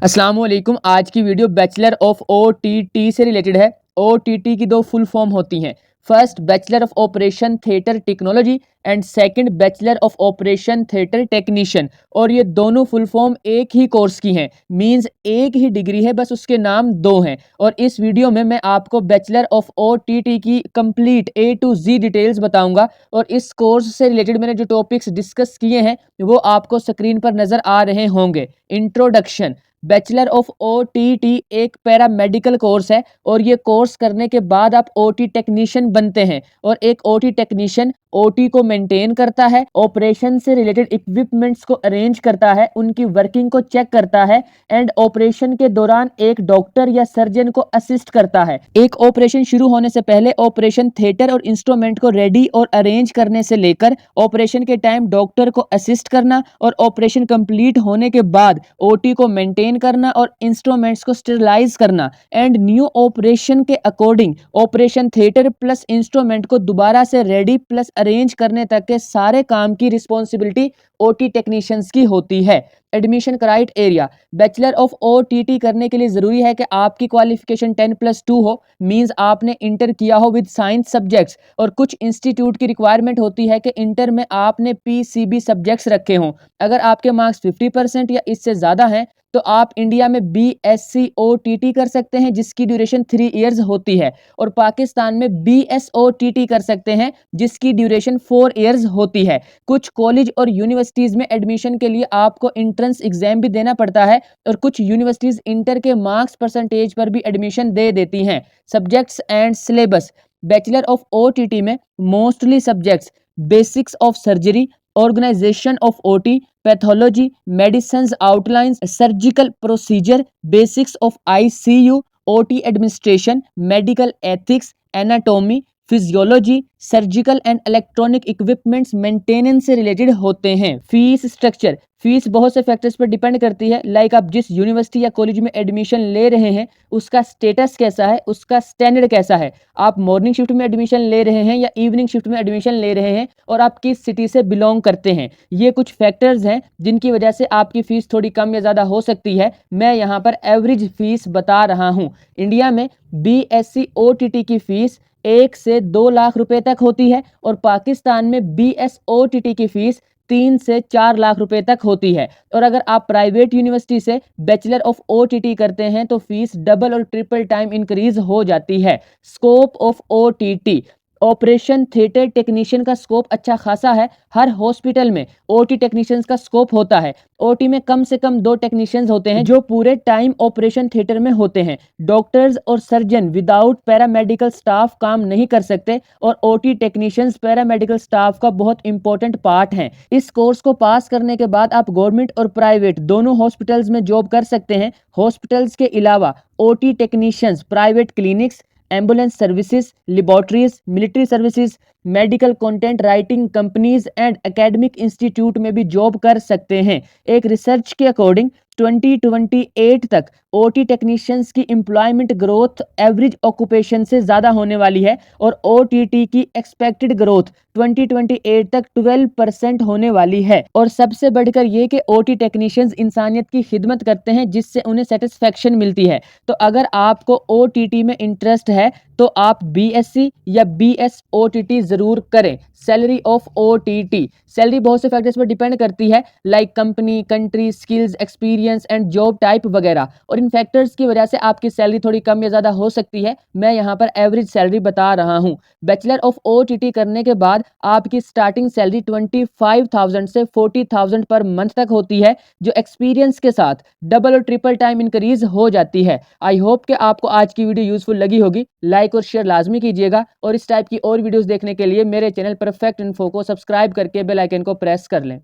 अस्सलाम वालेकुम। आज की वीडियो बैचलर ऑफ ओटीटी से रिलेटेड है। ओटीटी की दो फुल फॉर्म होती हैं। First bachelor of operation theatre technology and second bachelor of operation theatre technician. और ये दोनों फुल फॉर्म एक ही कोर्स की हैं, मींस एक ही डिग्री है, बस उसके नाम दो हैं। और इस वीडियो में मैं आपको बैचलर ऑफ ओटीटी की complete A to Z details बताऊंगा। और इस कोर्स से रिलेटेड मैंने जो टॉपिक्स डिस्कस किए हैं वो आपको स्क्रीन पर नजर आ रहे होंगे। इंट्रोडक्शन। बैचलर ऑफ ओटीटी एक पैरामेडिकल कोर्स है और ये कोर्स करने के बाद आप ओटी टेक्नीशियन बनते हैं। और एक ओटी टेक्नीशियन ओटी को मेंटेन करता है, ऑपरेशन से रिलेटेड इक्विपमेंट्स को अरेंज करता है, उनकी वर्किंग को चेक करता है एंड ऑपरेशन के दौरान एक डॉक्टर या सर्जन को असिस्ट करता है। एक ऑपरेशन शुरू होने से पहले ऑपरेशन थिएटर और इंस्ट्रूमेंट को रेडी और अरेंज करने से लेकर ऑपरेशन के टाइम डॉक्टर को असिस्ट करना और ऑपरेशन कंप्लीट होने के बाद ओटी को मेंटेन करना और इंस्ट्रूमेंट्स को स्टेरिलाइज करना एंड न्यू ऑपरेशन के according operation theatre plus instrument को दोबारा से रेडी प्लस अरेंज करने तक के सारे काम की रिस्पॉन्सिबिलिटी ओटी टेक्नीशियंस की होती है। Admission criteria. Bachelor of OTT करने के लिए जरूरी है कि आपकी क्वालिफिकेशन 10+2 हो, मींस आपने इंटर किया हो विद साइंस सब्जेक्ट्स। और कुछ इंस्टीट्यूट की रिक्वायरमेंट होती है कि इंटर में आपने पीसीबी सब्जेक्ट्स रखे हों। अगर आपके मार्क्स 50% या इससे ज्यादा हैं तो आप इंडिया में बीएससी ओटीटी कर सकते हैं जिसकी ड्यूरेशन 3 इयर्स होती है। और पाकिस्तान में बीएसओटीटी कर सकते हैं जिसकी ड्यूरेशन 4 इयर्स होती है। कुछ कॉलेज और यूनिवर्सिटीज में एडमिशन के लिए आपको एंट्रेंस एग्जाम भी देना पड़ता है और कुछ यूनिवर्सिटीज इंटर के मार्क्स परसेंटेज पर भी एडमिशन दे देती हैं। Subjects and syllabus. Bachelor of OTT में mostly subjects basics of surgery, organisation of OT, pathology, medicine outlines, surgical procedure, basics of ICU, OT administration, medical ethics, anatomy, physiology, surgical and electronic equipments maintenance से related होते हैं। Fees structure. Fees बहुत से factors पर depend करती है, like आप जिस यूनिवर्सिटी या कॉलेज में एडमिशन ले रहे हैं उसका स्टेटस कैसा है, उसका स्टैंडर्ड कैसा है। आप मॉर्निंग शिफ्ट में एडमिशन ले रहे हैं या इवनिंग शिफ्ट में एडमिशन ले रहे हैं और आप किस सिटी से बिलोंग करते हैं। ये कुछ फैक्टर्स हैं जिनकी वजह से आपकी फीस थोड़ी कम या ज़्यादा हो सकती है। मैं यहाँ पर एवरेज फीस बता रहा हूँ। इंडिया में बीएससी ओटीटी की फीस 1 से 2 लाख रुपए तक होती है और पाकिस्तान में बीएसओटीटी की फीस 3 से 4 लाख रुपए तक होती है। और अगर आप प्राइवेट यूनिवर्सिटी से बैचलर ऑफ ओटीटी करते हैं तो फीस डबल और ट्रिपल टाइम इंक्रीज हो जाती है। Scope of OTT. Operation theatre technician का स्कोप अच्छा खासा है। हर हॉस्पिटल में ओटी टेक्नीशियंस का स्कोप होता है। ओटी में कम से कम 2 टेक्नीशियंस होते हैं जो पूरे टाइम ऑपरेशन थिएटर में होते हैं। डॉक्टर्स और सर्जन विदाउट पैरामेडिकल स्टाफ काम नहीं कर सकते और ओटी टेक्नीशियंस पैरामेडिकल स्टाफ का बहुत इंपॉर्टेंट पार्ट हैं। इस कोर्स को पास करने के बाद आप गवर्नमेंट और प्राइवेट दोनों हॉस्पिटल्स में जॉब कर सकते हैं। हॉस्पिटल्स के अलावा OT technicians private clinics, ambulance services, laboratories, military services, medical content writing companies and academic institute में भी जॉब कर सकते हैं। एक रिसर्च के अकॉर्डिंग 2028 तक ओटी टेक्नीशियंस की एम्प्लॉयमेंट ग्रोथ एवरेज ऑक्यूपेशन से ज़्यादा होने वाली है और ओटीटी की एक्सपेक्टेड ग्रोथ 2028 तक 12% होने वाली है। और सबसे बढ़कर ये कि ओटी टेक्नीशियंस इंसानियत की खिदमत करते हैं जिससे उन्हें सेटिस्फेक्शन मिलती है। तो अगर आपको ओटीटी में इंटरेस्ट है तो आप बीएससी या बीएसओटीटी जरूर करें। Salary of OTT. सैलरी बहुत से फैक्टर्स पर डिपेंड करती है, like company, country, skills, experience and job type वगैरह। और इन फैक्टर्स की वजह से आपकी सैलरी थोड़ी कम या ज़्यादा हो सकती है। मैं यहाँ पर एवरेज सैलरी बता रहा हूँ। बैचलर ऑफ ओटीटी करने के बाद आपकी स्टार्टिंग सैलरी 25,000 से 40,000 पर मंथ तक होती है, जो एक्सपीरियंस के साथ डबल और ट्रिपल टाइम इंक्रीज हो जाती है। आई होप कि आपको आज की वीडियो यूजफुल लगी होगी। लाइक और शेयर लाजमी कीजिएगा और इस टाइप की और वीडियोस देखने के लिए मेरे चैनल परफेक्ट इन्फो को सब्सक्राइब करके बेल आइकन को प्रेस कर लें।